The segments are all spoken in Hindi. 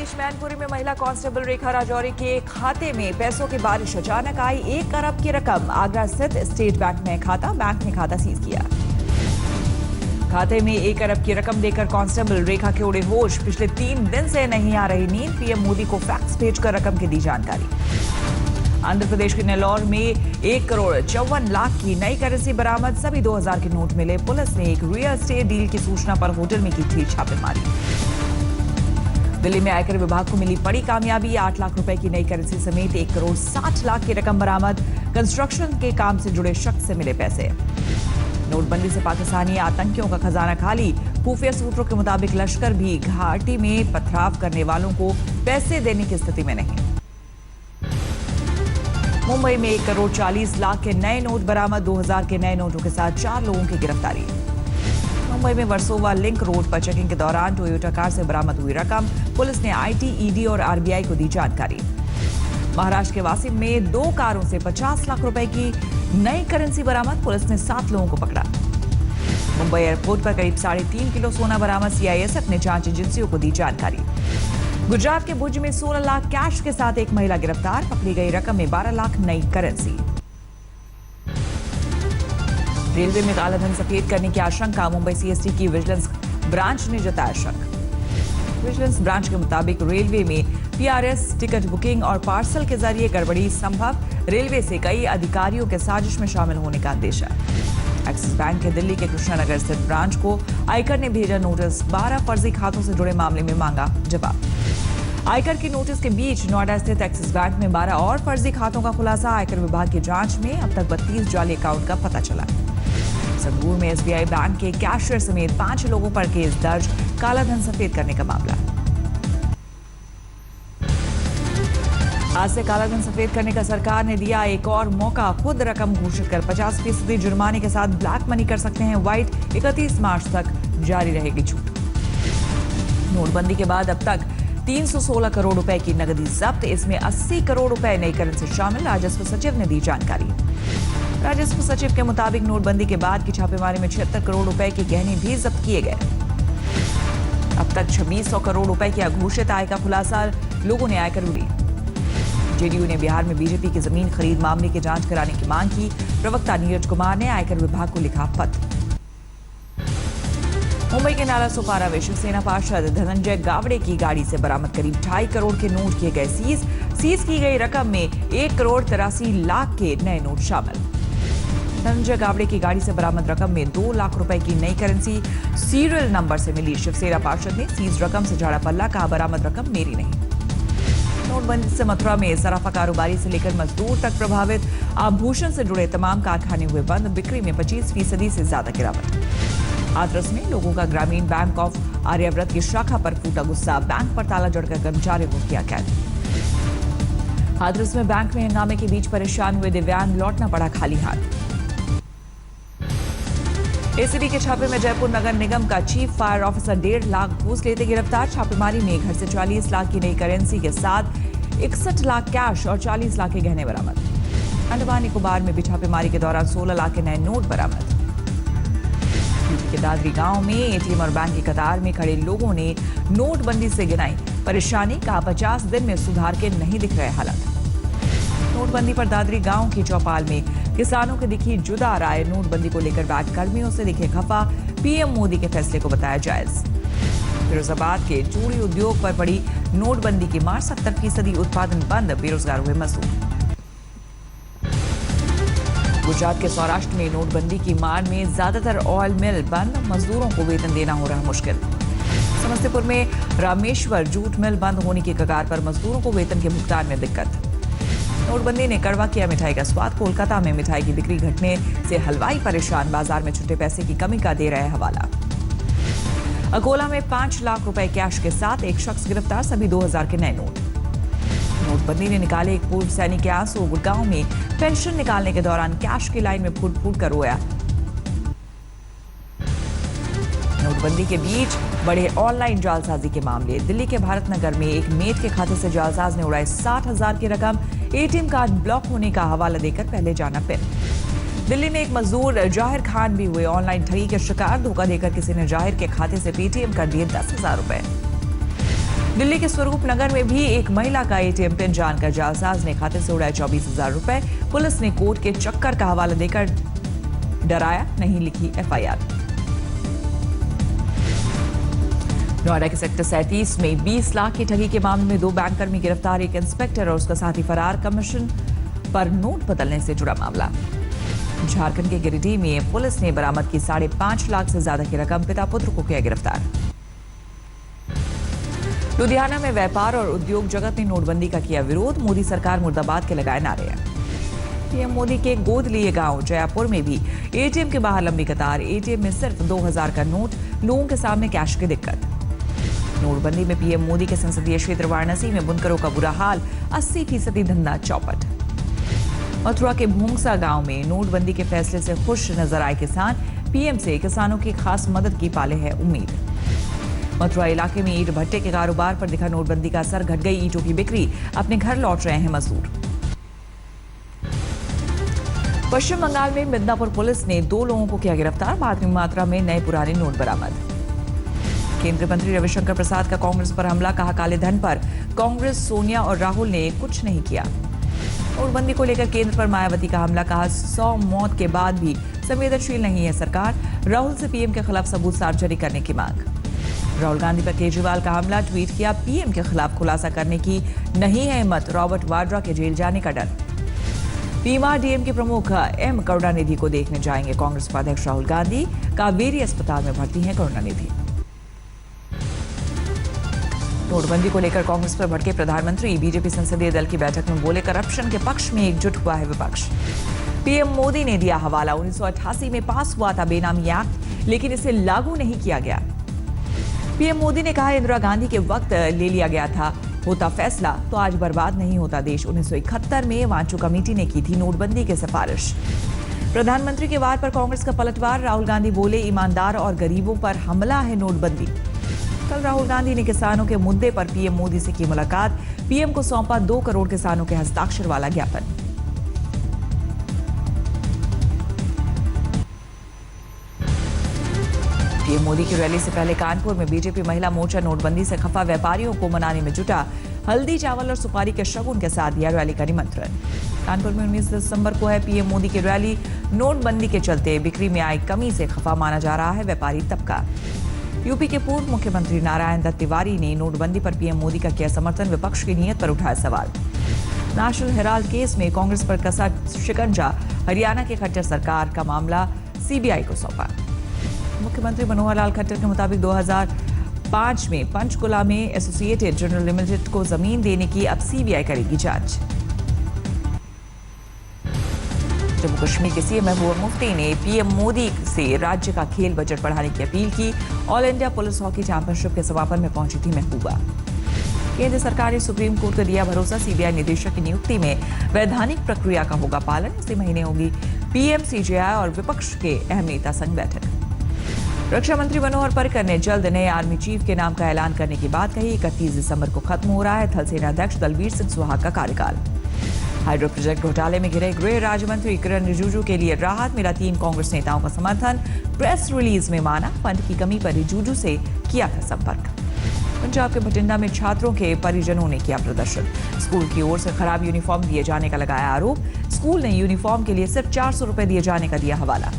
बीच मैनपुरी में महिला कांस्टेबल रेखा राजौरी के खाते में पैसों की बारिश। अचानक आई 1 अरब की रकम। आगरा स्थित स्टेट बैंक में खाता, बैंक ने खाता सीज किया। खाते में 1 अरब की रकम देकर कांस्टेबल रेखा के उड़े होश। पिछले 3 दिन से नहीं आ रही नींद। पीएम मोदी को फैक्स भेजकर रकम की दी जानकारी। आंध्र प्रदेश के नेल्लोर में 1 करोड़ 54 लाख की नई करेंसी बरामद। सभी 2000 के नोट मिले। पुलिस ने एक रियल एस्टेट डील की सूचना पर होटल में की थी छापेमारी। दिल्ली में आयकर विभाग को मिली बड़ी कामयाबी। 8 लाख रुपए की नई करेंसी समेत 1 करोड़ 60 लाख की रकम बरामद। कंस्ट्रक्शन के काम से जुड़े शख्स से मिले पैसे। नोटबंदी से पाकिस्तानी आतंकियों का खजाना खाली। खुफिया सूत्रों के मुताबिक लश्कर भी घाटी में पथराव करने वालों को पैसे देने की स्थिति में नहीं। मुंबई में 1 करोड़ 40 लाख के नए नोट बरामद। 2000 के नए नोटों के साथ 4 लोगों की गिरफ्तारी। मुंबई में वर्सोवा लिंक रोड पर चेकिंग के दौरान टोयोटा कार से बरामद हुई रकम। पुलिस ने आईटी, ईडी और आरबीआई को दी जानकारी। महाराष्ट्र के वासिम में 2 कारों से 50 लाख रुपए की नई करेंसी बरामद। पुलिस ने 7 लोगों को पकड़ा। मुंबई एयरपोर्ट पर करीब 3.5 किलो सोना बरामद। सीआईएसएफ ने जांच एजेंसियों को दी जानकारी। गुजरात के भुज में 16 लाख कैश के साथ एक महिला गिरफ्तार। पकड़ी गई रकम में 12 लाख नई करेंसी। रेलवे में कालाधन सफेद करने की आशंका। मुंबई सीएसटी की विजिलेंस ब्रांच ने जताया शक। विजिलेंस ब्रांच के मुताबिक रेलवे में पीआरएस, टिकट बुकिंग और पार्सल के जरिए गड़बड़ी संभव। रेलवे से कई अधिकारियों के साजिश में शामिल होने का अंदेशा। एक्सिस बैंक के दिल्ली के कृष्णानगर स्थित ब्रांच को आयकर ने भेजा नोटिस। 12 फर्जी खातों से जुड़े मामले में मांगा जवाब। आयकर की नोटिस के बीच नोएडा स्थित एक्सिस बैंक में 12 और फर्जी खातों का खुलासा। आयकर विभाग की जांच में अब तक 32 जाली अकाउंट का पता चला। संगरूर में एसबीआई बैंक के कैशियर समेत 5 लोगों पर केस दर्ज। कालाधन सफेद करने का मामला। आज से कालाधन सफेद करने का सरकार ने दिया एक और मौका। खुद रकम घोषित कर 50% जुर्माने के साथ ब्लैक मनी कर सकते हैं वाइट। 31 मार्च तक जारी रहेगी छूट। नोटबंदी के बाद अब तक 316 करोड़ रुपए की नकदी जब्त। इसमें 80 करोड़ रुपए नई करेंसी शामिल। राजस्व सचिव ने दी जानकारी। राजस्व सचिव के मुताबिक नोटबंदी के बाद की छापेमारी में 76 करोड़ रुपए के गहने भी जब्त किए गए। अब तक 2600 करोड़ रुपए की अघोषित आय का खुलासा लोगों ने आयकर दी। जेडीयू ने बिहार में बीजेपी की जमीन खरीद मामले की जांच कराने की मांग की। प्रवक्ता नीरज कुमार ने आयकर विभाग को लिखा पत्र। मुंबई के नाला सोपारा में शिवसेना पार्षद धनंजय गावड़े की गाड़ी से बरामद करीब 2.5 करोड़ के नोट किए गए सीज की गई रकम में 1 करोड़ 83 लाख के नए नोट शामिल। धनंजय गावड़े की गाड़ी से बरामद रकम में 2 लाख रुपए की नई करेंसी सीरियल नंबर से मिली। शिवसेना पार्षद ने सीज रकम से झाड़ा पल्ला, कहा बरामद रकम मेरी नहीं। नोटबंदी से मथुरा में सराफा कारोबारी से लेकर मजदूर तक प्रभावित। आभूषण से जुड़े तमाम कारखाने हुए बंद। बिक्री में 25% से ज्यादा गिरावट। हाथरस में लोगों का ग्रामीण बैंक ऑफ आर्याव्रत की शाखा पर फूटा गुस्सा। बैंक पर ताला जड़कर कर्मचारियों को किया कैद। हाथरस में बैंक में हंगामे के बीच परेशान हुए दिव्यांग लौटना पड़ा खाली हाथ। एसीबी के छापे में जयपुर नगर निगम का चीफ फायर ऑफिसर 1.5 लाख घूस लेते गिरफ्तार। छापेमारी में घर से 40 लाख की नई करेंसी के साथ 61 लाख कैश और 40 लाख के गहने बरामद। अंडमान निकोबार में भी छापेमारी के दौरान 16 लाख के नए नोट बरामद। यूपी के दादरी गांव में एटीएम और बैंक की कतार में खड़े लोगों ने नोटबंदी से गिनाई परेशानी, कहा 50 दिन में सुधार के नहीं दिख रहे हालात। नोटबंदी पर दादरी गांव की चौपाल में किसानों की दिखी जुदा राय। नोटबंदी को लेकर बैंक कर्मियों से दिखे खफा। पीएम मोदी के फैसले को बताया जायज। फिरोजाबाद के चूड़ी उद्योग पर पड़ी नोटबंदी की मार। 70% उत्पादन बंद, बेरोजगार हुए मजदूर। गुजरात के सौराष्ट्र में नोटबंदी की मार में ज्यादातर ऑयल मिल बंद। मजदूरों को वेतन देना हो रहा मुश्किल। समस्तीपुर में रामेश्वर जूट मिल बंद होने की कगार पर। मजदूरों को वेतन के भुगतान में दिक्कत। नोटबंदी ने कड़वा किया मिठाई का स्वाद। कोलकाता में मिठाई की बिक्री घटने से हलवाई परेशान। बाजार में छुट्टे पैसे की कमी का दे रहे हवाला। अकोला में 5 लाख रुपए कैश के साथ एक शख्स गिरफ्तार। सभी 2000 के नए नोट। नोटबंदी ने निकाले एक पूर्व सैनिक के आंसू। गुड़गांव में पेंशन निकालने के दौरान कैश की लाइन में फूट फूट कर रोया। नोटबंदी के बीच बढ़े ऑनलाइन जालसाजी के मामले। दिल्ली के भारत नगर में एक मेड के खाते से जालसाज ने उड़ाई 60,000 की रकम। एटीएम कार्ड ब्लॉक होने का हवाला देकर पहले जाना पिन। दिल्ली में एक मजदूर जाहिर खान भी हुए ऑनलाइन ठगी के शिकार। धोखा देकर किसी ने जाहिर के खाते से पेटीएम कर दिए 10,000 रुपए। दिल्ली के स्वरूप नगर में भी एक महिला का एटीएम पिन जानकर जालसाज ने खाते से उड़ाए 24,000 रुपए। पुलिस ने कोर्ट के चक्कर का हवाला देकर डराया, नहीं लिखी एफआईआर। नोएडा के सेक्टर 37 में 20 लाख की ठगी के मामले में 2 बैंककर्मी गिरफ्तार, एक इंस्पेक्टर और उसका साथी फरार। कमीशन पर नोट बदलने से जुड़ा मामला। झारखंड के गिरिडीह में पुलिस ने बरामद की 5.5 लाख से ज्यादा की रकम, पिता पुत्र को किया गिरफ्तार। लुधियाना में व्यापार और उद्योग जगत ने नोटबंदी का किया विरोध, मोदी सरकार मुर्दाबाद के लगाए नारे। पीएम मोदी के गोद लिए गांव जयपुर में भी एटीएम के बाहर लंबी कतार, एटीएम में सिर्फ 2,000 का नोट, लोगों के सामने कैश की दिक्कत। नोटबंदी में पीएम मोदी के संसदीय क्षेत्र वाराणसी में बुनकरों का बुरा हाल, 80% धंधा चौपट। मथुरा के भूंगसा गांव में नोटबंदी के फैसले से खुश नजर आए किसान, पीएम से किसानों की खास मदद की पाले है उम्मीद। मथुरा इलाके में ईंट भट्टे के कारोबार पर दिखा नोटबंदी का असर, घट गई ईंटों की बिक्री, अपने घर लौट रहे हैं मजदूर। पश्चिम बंगाल में मिदनापुर पुलिस ने 2 लोगों को किया गिरफ्तार, भारी मात्रा में नए पुराने नोट बरामद। केंद्रीय मंत्री रविशंकर प्रसाद का कांग्रेस पर हमला, कहा काले धन पर कांग्रेस, सोनिया और राहुल ने कुछ नहीं किया। नोटबंदी को लेकर केंद्र पर मायावती का हमला, कहा 100 मौत के बाद भी संवेदनशील नहीं है सरकार, राहुल से पीएम के खिलाफ सबूत सार्वजनिक करने की मांग। राहुल गांधी पर केजरीवाल का हमला, ट्वीट किया पीएम के खिलाफ खुलासा करने की नहीं है हिम्मत, रॉबर्ट वाड्रा के जेल जाने का डर। पीएमआरडीएम के प्रमुख एम करुणानिधि को देखने जाएंगे कांग्रेस उपाध्यक्ष राहुल गांधी, कावेरी अस्पताल में भर्ती हैं करुणानिधि। नोटबंदी को लेकर कांग्रेस पर भड़के प्रधानमंत्री, बीजेपी संसदीय दल की बैठक में बोले करप्शन के पक्ष में एकजुट हुआ है विपक्ष। पीएम मोदी ने दिया हवाला, 1988 में पास हुआ था बेनामी एक्ट, लेकिन इसे लागू नहीं किया गया। पीएम मोदी ने कहा इंदिरा गांधी के वक्त ले लिया गया था, होता फैसला तो आज बर्बाद नहीं होता देश। 1971 में वांचू कमेटी ने की थी नोटबंदी की सिफारिश। प्रधानमंत्री के वार पर कांग्रेस का पलटवार, राहुल गांधी बोले ईमानदार और गरीबों पर हमला है नोटबंदी। कल राहुल गांधी ने किसानों के मुद्दे पर पीएम मोदी से की मुलाकात, पीएम को सौंपा 2 करोड़ किसानों के हस्ताक्षर वाला ज्ञापन। पीएम मोदी की रैली से पहले कानपुर में बीजेपी महिला मोर्चा नोटबंदी से खफा व्यापारियों को मनाने में जुटा, हल्दी चावल और सुपारी के शगुन के साथ दिया रैली का निमंत्रण। कानपुर में 19 दिसंबर को है पीएम मोदी की रैली, नोटबंदी के चलते बिक्री में आई कमी से खफा माना जा रहा है व्यापारी तबका। यूपी के पूर्व मुख्यमंत्री नारायण दत्त तिवारी ने नोटबंदी पर पीएम मोदी का किया समर्थन, विपक्ष की नीयत पर उठाया सवाल। नेशनल हेराल्ड केस में कांग्रेस पर कसा शिकंजा, हरियाणा की खट्टर सरकार का मामला सीबीआई को सौंपा। मुख्यमंत्री मनोहर लाल खट्टर के मुताबिक 2005 में पंचकुला में एसोसिएटेड जनरल लिमिटेड को जमीन देने की अब सीबीआई करेगी जांच। जम्मू कश्मीर के सीएम महबूबा मुफ्ती ने पीएम मोदी से राज्य का खेल बजट बढ़ाने की अपील की। All India police hockey championship के समापन में पहुंची थी महबूबा। केंद्र सरकार ने सुप्रीम कोर्ट को दिया भरोसा, सीबीआई निदेशक की नियुक्ति में वैधानिक प्रक्रिया का होगा पालन। इसी महीने होगी पीएम, सीजेआई और विपक्ष के अहम नेता संग बैठक। रक्षा मंत्री मनोहर पर्रिकर ने जल्द नए आर्मी चीफ के नाम का ऐलान करने की बात कही। 31 दिसंबर को खत्म हो रहा है थल सेना अध्यक्ष दलबीर सिंह सुहाग का कार्यकाल। हाइड्रो प्रोजेक्ट घोटाले में घिरे गृह राज्य मंत्री किरण रिजिजू के लिए राहत, मिला 3 कांग्रेस नेताओं का समर्थन। प्रेस रिलीज में माना फंड की कमी पर रिजिजू से किया था संपर्क। पंजाब के बठिंडा में छात्रों के परिजनों ने किया प्रदर्शन, स्कूल की ओर से खराब यूनिफॉर्म दिए जाने का लगाया आरोप। स्कूल ने यूनिफॉर्म के लिए सिर्फ 400 रुपए दिए जाने का दिया हवाला।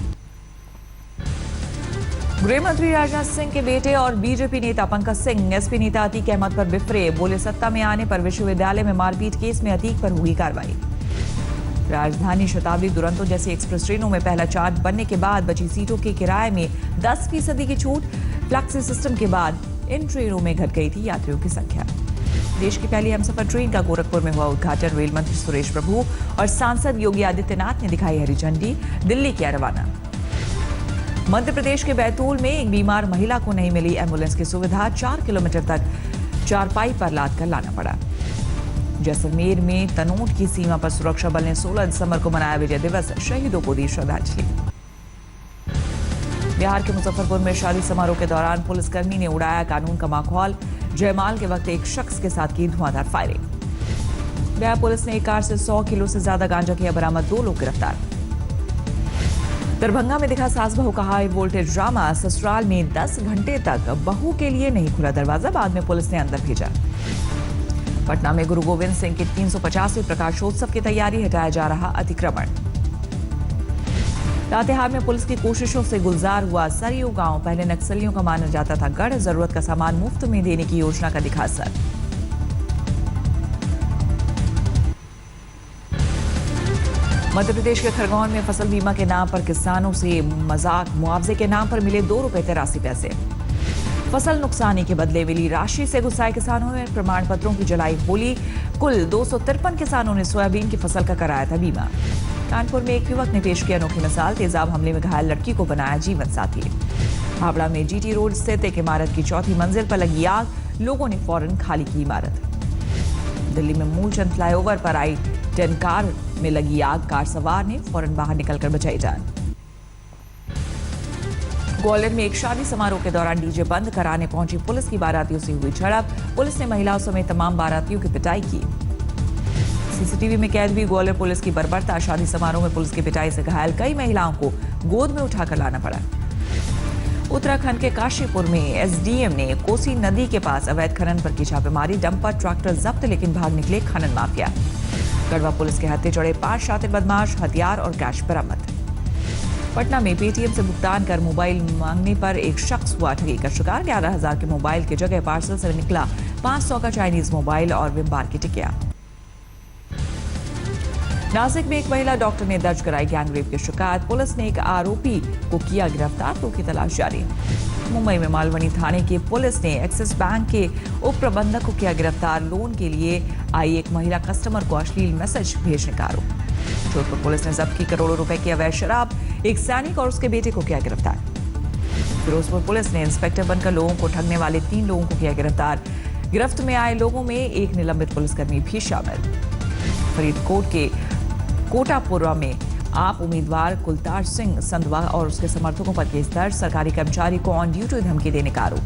गृह मंत्री राजनाथ सिंह के बेटे और बीजेपी नेता पंकज सिंह एसपी नेता अतीक अहमद पर बिफरे, बोले सत्ता में आने पर विश्वविद्यालय में मारपीट केस में अतीक पर हुई कार्रवाई। राजधानी शताब्दी दुरंतो जैसी एक्सप्रेस ट्रेनों में पहला चार्ज बनने के बाद बची सीटों के किराए में 10% की छूट। फ्लैक्सी सिस्टम के बाद इन ट्रेनों में घट गई थी यात्रियों की संख्या। देश की पहली हमसफर ट्रेन का गोरखपुर में हुआ उद्घाटन, रेल मंत्री सुरेश प्रभु और सांसद योगी आदित्यनाथ ने दिखाई हरी झंडी, दिल्ली किया रवाना। मध्य प्रदेश के बैतूल में एक बीमार महिला को नहीं मिली एम्बुलेंस की सुविधा, 4 किलोमीटर तक चारपाई पर लाद कर लाना पड़ा। जैसलमेर में तनोट की सीमा पर सुरक्षा बल ने 16 दिसंबर को मनाया विजय दिवस, शहीदों को दी श्रद्धांजलि। बिहार के मुजफ्फरपुर में शादी समारोह के दौरान पुलिसकर्मी ने उड़ाया कानून का माहौल, जयमाल के वक्त एक शख्स के साथ की धुआंधार फायरिंग। गया पुलिस ने एक कार से 100 किलो से ज्यादा गांजा किया बरामद, 2 लोग गिरफ्तार। दरभंगा में दिखा सास बहू का हाई वोल्टेज ड्रामा। ससुराल में 10 घंटे तक बहू के लिए नहीं खुला दरवाजा, बाद में पुलिस ने अंदर भेजा। पटना में गुरु गोविंद सिंह के 350वें प्रकाशोत्सव की तैयारी, हटाया जा रहा अतिक्रमण। लातेहार में पुलिस की कोशिशों से गुलजार हुआ सरयू गांव। पहले नक्सलियों का माना जाता था गढ़, जरूरत का सामान मुफ्त में देने की योजना का दिखा असर। मध्य प्रदेश के खरगोन में फसल बीमा के नाम पर किसानों से मजाक। मुआवजे के नाम पर मिले ₹2.83। फसल नुकसानी के बदले मिली राशि से गुस्साए किसानों ने प्रमाण पत्रों की जलाई होली। कुल 253 किसानों ने सोयाबीन की फसल का कराया था बीमा। कानपुर में एक युवक ने पेश की अनोखी मिसाल। तेजाब हमले में घायल लड़की को बनाया जीवन साथी। हावड़ा में जीटी रोड स्थित एक इमारत की 4थी मंजिल पर लगी आग, लोगों ने फौरन खाली की इमारत। दिल्ली में मूलचंद फ्लाईओवर पर आई 10 कार में लगी आग, कार सवार ने फौरन बाहर निकलकर बचाई जान। ग्वालियर में एक शादी समारोह के दौरान डीजे बंद कराने पहुंची पुलिस की बारातियों से हुई झड़प। पुलिस ने महिलाओं समेत तमाम बारातियों की पिटाई की। सीसीटीवी में कैद हुई ग्वालियर पुलिस की बर्बरता। शादी समारोह में पुलिस की पिटाई से घायल कई महिलाओं को गोद में उठाकर लाना पड़ा। उत्तराखंड के काशीपुर में एसडीएम ने कोसी नदी के पास अवैध खनन पर की छापेमारी। डंपर ट्रैक्टर जब्त, लेकिन भाग निकले खनन माफिया। गढ़वा पुलिस के हत्थे चढ़े 5 शातिर बदमाश, हथियार और कैश बरामद। पटना में पेटीएम से भुगतान कर मोबाइल मांगने पर एक शख्स हुआ ठगी का शिकार। 11,000 के मोबाइल की जगह पार्सल से निकला 500 का चाइनीज मोबाइल और विम बार की टिकिया। नासिक में एक महिला डॉक्टर ने दर्ज कराई गैंगरेप की शिकायत। पुलिस ने एक आरोपी को किया गिरफ्तार, 2 की तलाश जारी। मुंबई में मालवनी थाने की पुलिस ने एक्सिस बैंक के उप प्रबंधक को किया गिरफ्तार। लोन के लिए आई एक महिला कस्टमर को अश्लील मैसेज भेजने का आरोप। जोधपुर पुलिस ने जब्त की करोड़ों रुपए की अवैध शराब। एक सैनिक और उसके बेटे को किया गिरफ्तार। फिरोजपुर पुलिस ने इंस्पेक्टर बनकर लोगों को ठगने वाले 3 लोगों को किया गिरफ्तार। गिरफ्त में आए लोगों में एक निलंबित पुलिसकर्मी भी शामिल। फरीदकोट के कोटापुरा में आप उम्मीदवार कुलतार सिंह संधवा और उसके समर्थकों पर केस दर्ज। सरकारी कर्मचारी को ऑन ड्यूटी धमकी देने का आरोप।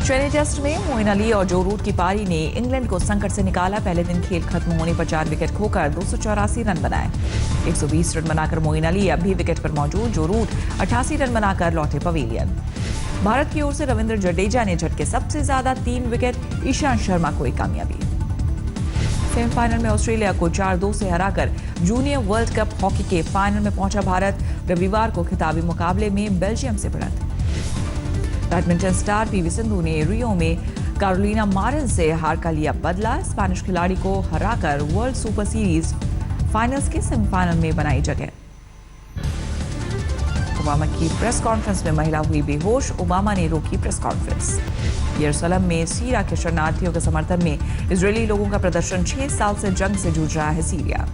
चेन्नई टेस्ट में मोइन अली और जो रूट की पारी ने इंग्लैंड को संकट से निकाला। पहले दिन खेल खत्म होने पर 4 विकेट खोकर 284 रन बनाए। 120 रन बनाकर मोइन अली अब भी विकेट पर मौजूद। जो रूट 88 रन बनाकर लौटे पवेलियन। भारत की ओर से रविंद्र जडेजा ने झटके सबसे ज्यादा 3 विकेट। ईशांत शर्मा को एक कामयाबी। सेमीफाइनल में ऑस्ट्रेलिया को 4-2 से हराकर जूनियर वर्ल्ड कप हॉकी के फाइनल में पहुंचा भारत। रविवार को खिताबी मुकाबले में बेल्जियम से भिड़ंत। बैडमिंटन स्टार पीवी सिंधु ने रियो में कैरोलिना मारिन से हार का लिया बदला। स्पेनिश खिलाड़ी को हराकर वर्ल्ड सुपर सीरीज फाइनल्स के सेमीफाइनल में बनाई जगह। ओबामा की प्रेस कॉन्फ्रेंस में महिला हुई बेहोश। ओबामा ने रोकी प्रेस कॉन्फ्रेंस। यरूशलेम में सीरिया के शरणार्थियों के समर्थन में इजरायली लोगों का प्रदर्शन। 6 साल से जंग से जूझ रहा है सीरिया।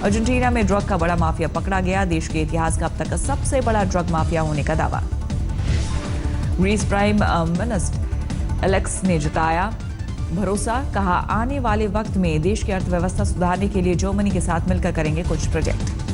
अर्जेंटीना में ड्रग का बड़ा माफिया पकड़ा गया। देश के इतिहास का अब तक का सबसे बड़ा ड्रग माफिया होने का दावा। ग्रीस प्राइम मिनिस्टर एलेक्स ने जताया भरोसा। कहा आने वाले वक्त में देश की अर्थव्यवस्था सुधारने के लिए जर्मनी के साथ मिलकर करेंगे कुछ प्रोजेक्ट।